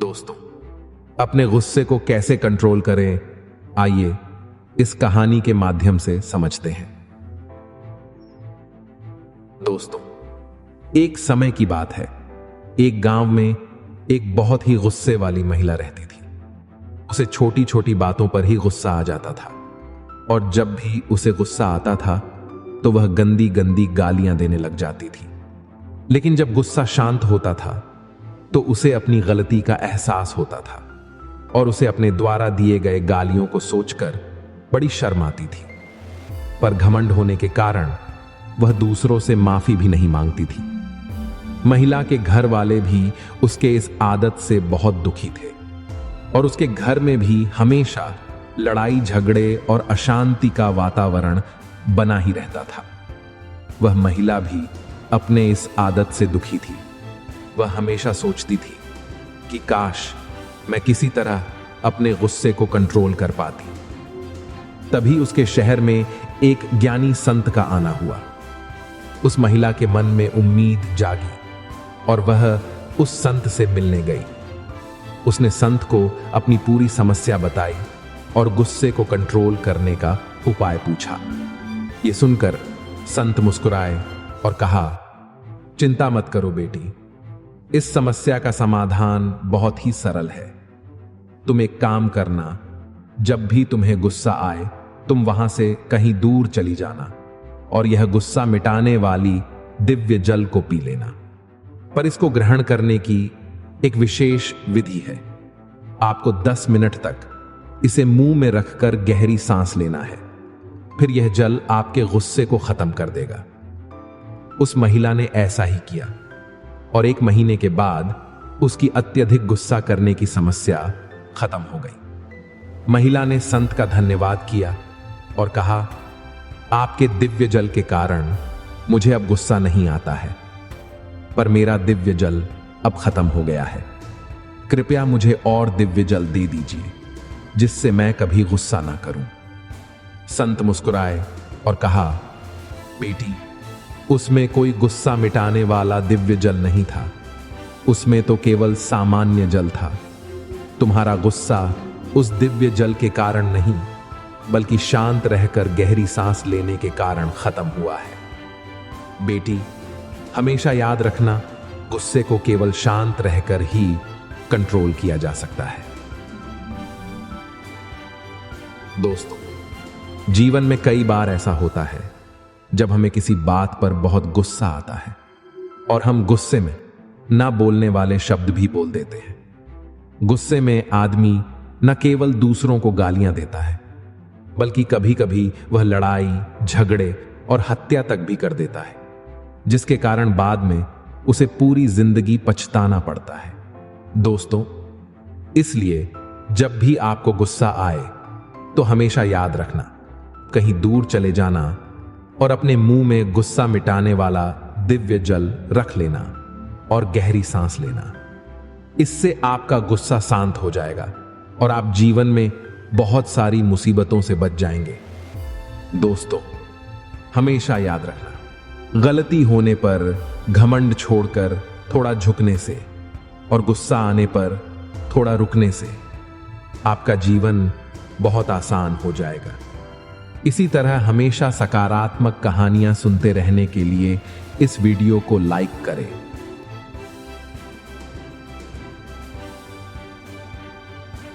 दोस्तों, अपने गुस्से को कैसे कंट्रोल करें, आइए इस कहानी के माध्यम से समझते हैं। दोस्तों, एक समय की बात है। एक गांव में एक बहुत ही गुस्से वाली महिला रहती थी। उसे छोटी छोटी बातों पर ही गुस्सा आ जाता था और जब भी उसे गुस्सा आता था तो वह गंदी गंदी गालियां देने लग जाती थी। लेकिन जब गुस्सा शांत होता था तो उसे अपनी गलती का एहसास होता था और उसे अपने द्वारा दिए गए गालियों को सोचकर बड़ी शर्म आती थी। पर घमंड होने के कारण वह दूसरों से माफी भी नहीं मांगती थी। महिला के घर वाले भी उसके इस आदत से बहुत दुखी थे और उसके घर में भी हमेशा लड़ाई झगड़े और अशांति का वातावरण बना ही रहता था। वह महिला भी अपने इस आदत से दुखी थी। वह हमेशा सोचती थी कि काश मैं किसी तरह अपने गुस्से को कंट्रोल कर पाती। तभी उसके शहर में एक ज्ञानी संत का आना हुआ। उस महिला के मन में उम्मीद जागी और वह उस संत से मिलने गई। उसने संत को अपनी पूरी समस्या बताई और गुस्से को कंट्रोल करने का उपाय पूछा। यह सुनकर संत मुस्कुराए और कहा, चिंता मत करो बेटी, इस समस्या का समाधान बहुत ही सरल है। तुम एक काम करना, जब भी तुम्हें गुस्सा आए तुम वहां से कहीं दूर चली जाना और यह गुस्सा मिटाने वाली दिव्य जल को पी लेना। पर इसको ग्रहण करने की एक विशेष विधि है। आपको 10 मिनट तक इसे मुंह में रखकर गहरी सांस लेना है। फिर यह जल आपके गुस्से को खत्म कर देगा। उस महिला ने ऐसा ही किया और 1 महीने के बाद उसकी अत्यधिक गुस्सा करने की समस्या खत्म हो गई। महिला ने संत का धन्यवाद किया और कहा, आपके दिव्य जल के कारण मुझे अब गुस्सा नहीं आता है, पर मेरा दिव्य जल अब खत्म हो गया है। कृपया मुझे और दिव्य जल दे दीजिए जिससे मैं कभी गुस्सा ना करूं। संत मुस्कुराए और कहा, बेटी, उसमें कोई गुस्सा मिटाने वाला दिव्य जल नहीं था, उसमें तो केवल सामान्य जल था। तुम्हारा गुस्सा उस दिव्य जल के कारण नहीं बल्कि शांत रहकर गहरी सांस लेने के कारण खत्म हुआ है। बेटी, हमेशा याद रखना, गुस्से को केवल शांत रहकर ही कंट्रोल किया जा सकता है। दोस्तों, जीवन में कई बार ऐसा होता है जब हमें किसी बात पर बहुत गुस्सा आता है और हम गुस्से में ना बोलने वाले शब्द भी बोल देते हैं। गुस्से में आदमी न केवल दूसरों को गालियां देता है बल्कि कभी कभी वह लड़ाई, झगड़े और हत्या तक भी कर देता है, जिसके कारण बाद में उसे पूरी जिंदगी पछताना पड़ता है। दोस्तों, इसलिए जब भी आपको गुस्सा आए तो हमेशा याद रखना, कहीं दूर चले जाना और अपने मुंह में गुस्सा मिटाने वाला दिव्य जल रख लेना और गहरी सांस लेना। इससे आपका गुस्सा शांत हो जाएगा और आप जीवन में बहुत सारी मुसीबतों से बच जाएंगे। दोस्तों, हमेशा याद रखना, गलती होने पर घमंड छोड़कर थोड़ा झुकने से और गुस्सा आने पर थोड़ा रुकने से आपका जीवन बहुत आसान हो जाएगा। इसी तरह हमेशा सकारात्मक कहानियां सुनते रहने के लिए इस वीडियो को लाइक करें